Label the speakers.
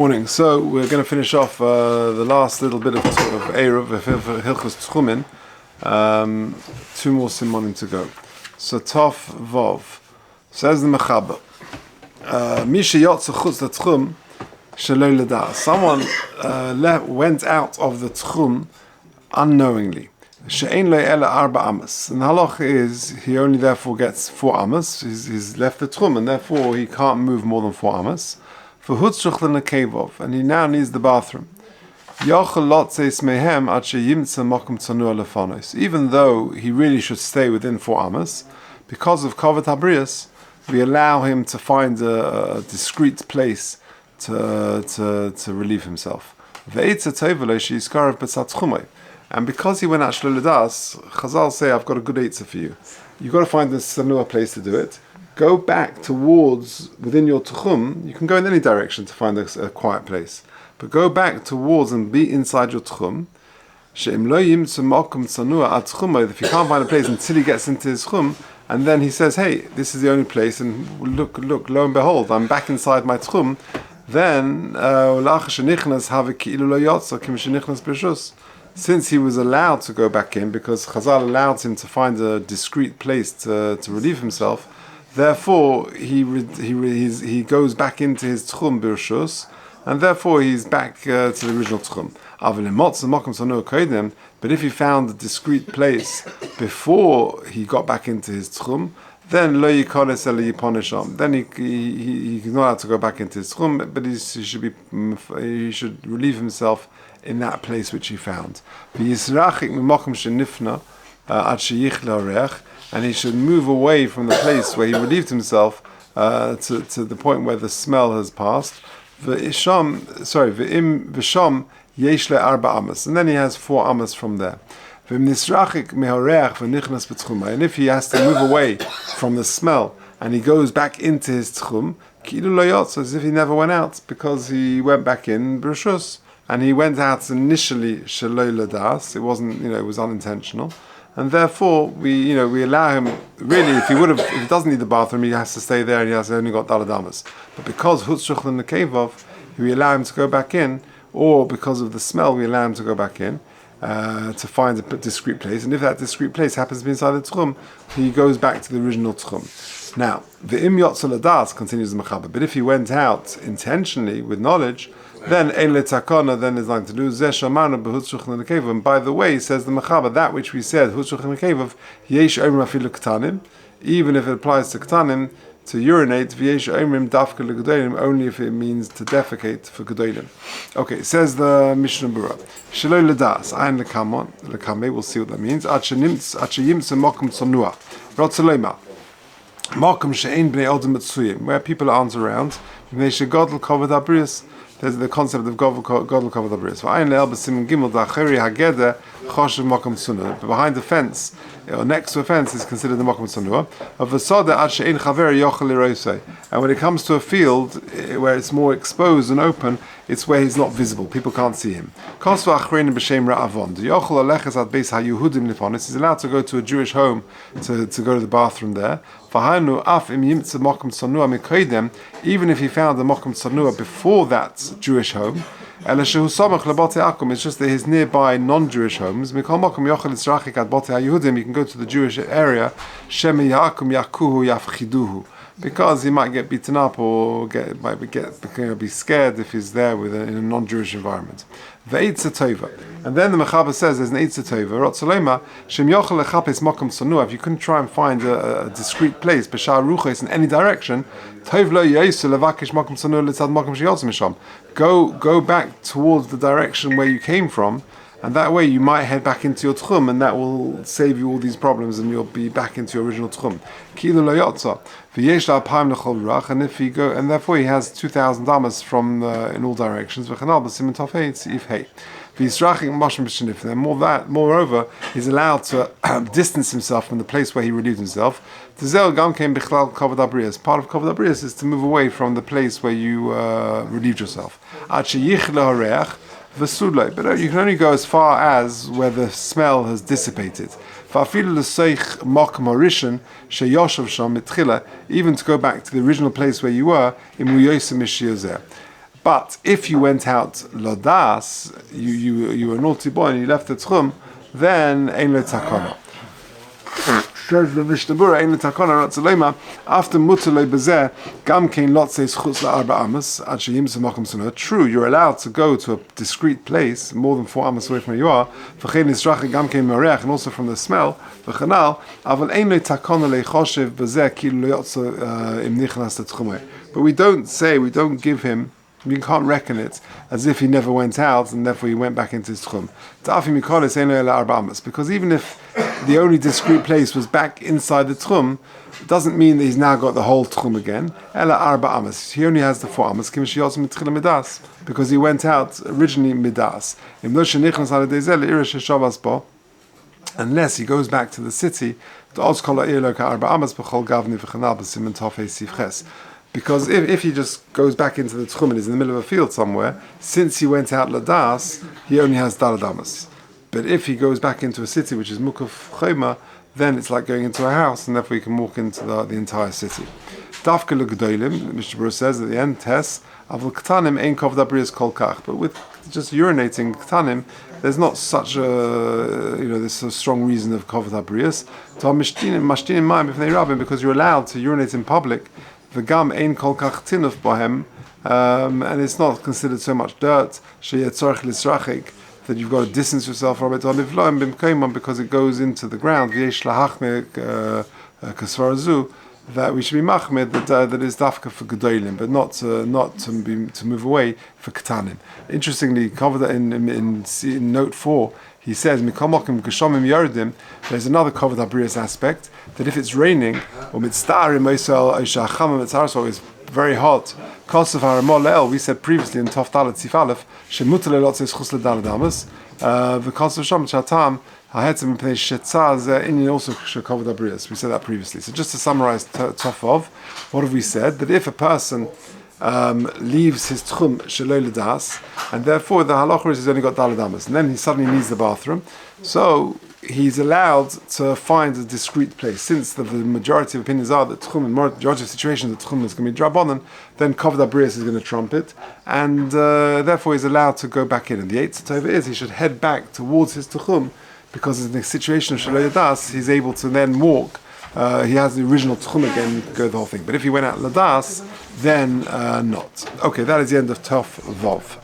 Speaker 1: Morning. So we're going to finish off the last little bit of Erev Hilchos Tchumin. Two more simonim to go. So Tov Vov says the Mechaber. Misha Yotze Chutz LeTchum Shelo L'Das. Someone went out of the Tchum unknowingly. She'ein lo ela arba amas. And the halach is he only therefore gets 4 amas. He's left the Tchum and therefore he can't move more than 4 amas. And he now needs the bathroom. Even though he really should stay within 4 amas, because of Kavod Habrius, we allow him to find a discreet place to relieve himself. And because he went out Shelo L'Das, Chazal say, I've got a good eitzah for you. You've got to find a sanua place to do it. Go back towards, within your Techum, you can go in any direction to find a quiet place. But go back towards and be inside your Techum. If you can't find a place until he gets into his Techum, and then he says, hey, this is the only place, and look, lo and behold, I'm back inside my Techum, then, since he was allowed to go back in, because Chazal allowed him to find a discreet place to relieve himself, therefore, he goes back into his Techum Birshus, and therefore he's back to the original Techum. But if he found a discreet place before he got back into his Techum, then lo yikones ela yiponesham. Then he's not allowed to go back into his Techum, but he should relieve himself in that place which he found. And he should move away from the place where he relieved himself to the point where the smell has passed. V'im v'sham yesh le-4 amas, and then he has 4 amas from there. And if he has to move away from the smell and he goes back into his tchum, as if he never went out, because he went back in b'rishus, and he went out initially shelo l'das. It wasn't, it was unintentional. And therefore, we allow him. Really, if he doesn't need the bathroom, he has to stay there, and he has only got daladamas. But because hutzruch in the kevov, we allow him to go back in, or because of the smell, we allow him to go back in to find a discreet place. And if that discreet place happens to be inside the tchum, he goes back to the original tchum. Now, the im yotze l'das continues the mechaber. But if he went out intentionally with knowledge, then ein letakana, then there's nothing to do. Zeh shamanu behutzruch in the kevov. And by the way, says the mechaber, that which we said hutzruch in the kevov, yesh omrim afilu ktanim, even if it applies to ktanim, to urinate, v'yesh omrim dafka legedolim, only if it means to defecate for gedolim. Okay, says the Mishnah Berurah, shelo l'das, ein lekame, we'll see what that means. Ad sheyimtze mokum tzonua, rotzolema, mokum she'ein bnei odom mitzuyim, where people aren't around, v'nei shegodl kavod habrius. There's the concept of Godel Kavod Habrius. But behind the fence, or next to a fence, is considered the Mokum Tzanua. And when it comes to a field where it's more exposed and open, it's where he's not visible. People can't see him. He's allowed to go to a Jewish home to go to the bathroom there. Even if he found the Mokum Tzanua before that Jewish home, it's just that his nearby non-Jewish homes. You can go to the Jewish area, because he might get beaten up or be scared if he's there in a non-Jewish environment. And then the Mechaber says there's an eitzah tova. If you couldn't try and find a discreet place, in any direction, go back towards the direction where you came from, and that way you might head back into your tchum, and that will save you all these problems, and you'll be back into your original tchum. And if he go, and therefore he has 2,000 amas from in all directions. And moreover, he's allowed to distance himself from the place where he relieved himself. Part of Kavod Habrius is to move away from the place where you relieved yourself. But you can only go as far as where the smell has dissipated. Even to go back to the original place where you were, But if you went out Ladas, you were a naughty boy and you left the Techum, then Ein Lo Takana. Says the Mishnah Berurah, Ein Lo Takana Ratzalema, after Mutalei Bezeh, Gam Kein Lot says Chutz LaArba Amos, Ad Sheyimtzu Makom Sunnah. True, you're allowed to go to a discreet place, more than 4 amos away from where you are, V'chein Nizrachi Gam Kein Mereach, and also from the smell, V'chanal, Aval Ein Lo Takana Leichoshev Bezeh, Kilu Lo Yotzo Im Nichnas Techumei. But we don't give him, you can't reckon it as if he never went out and therefore he went back into his Techum. Because even if the only discrete place was back inside the Techum, it doesn't mean that he's now got the whole Techum again. He only has the 4 amos because he went out originally midas. Unless he goes back to the city, because if he just goes back into the Techum and is in the middle of a field somewhere, since he went out Ladas, he only has Daled Amos. But if he goes back into a city which is Mukaf Choma, then it's like going into a house, and therefore you can walk into the entire city. Dafka L'Gdolim, Mishnah Berurah says at the end, Tes, Avul Ktanim Ein Kovda Brias Kol Kach. But with just urinating Ktanim, there's not such there's a strong reason of Kovda Brias. Mashtinim Mayim B'fnei Rabbim, because you're allowed to urinate in public. V'gam ein kol kach tinuf bohem, and it's not considered so much dirt. Sheyetzorch lisrachik, that you've got to distance yourself from it. Because it goes into the ground. V'yesh lahachme kasvarazu, that we should be machmed that is dafka for gedolim, but not to move away for ketanim. Interestingly, covered in note 4. He says, there's another Kovod HaBrias aspect, that if it's raining, or it's very hot, we said previously in Tov Dalet Sif Aleph, we said that previously. So just to summarize Tov Vav, what have we said? That if a person leaves his Techum Shelo L'das, and therefore the halacha is he's only got Daled Amos, and then he suddenly needs the bathroom, so he's allowed to find a discreet place. Since the majority of opinions are that Techum, in majority of situations, the Techum is going to be Drabanan, then Kovod HaBrias is going to trump it, and therefore he's allowed to go back in. And the Eitz Tova is he should head back towards his Techum, because in the situation of Shelo L'das, he's able to then walk. He has the original Techum again, go the whole thing. But if he went out Ladas, then not. Okay, that is the end of Tov Vav.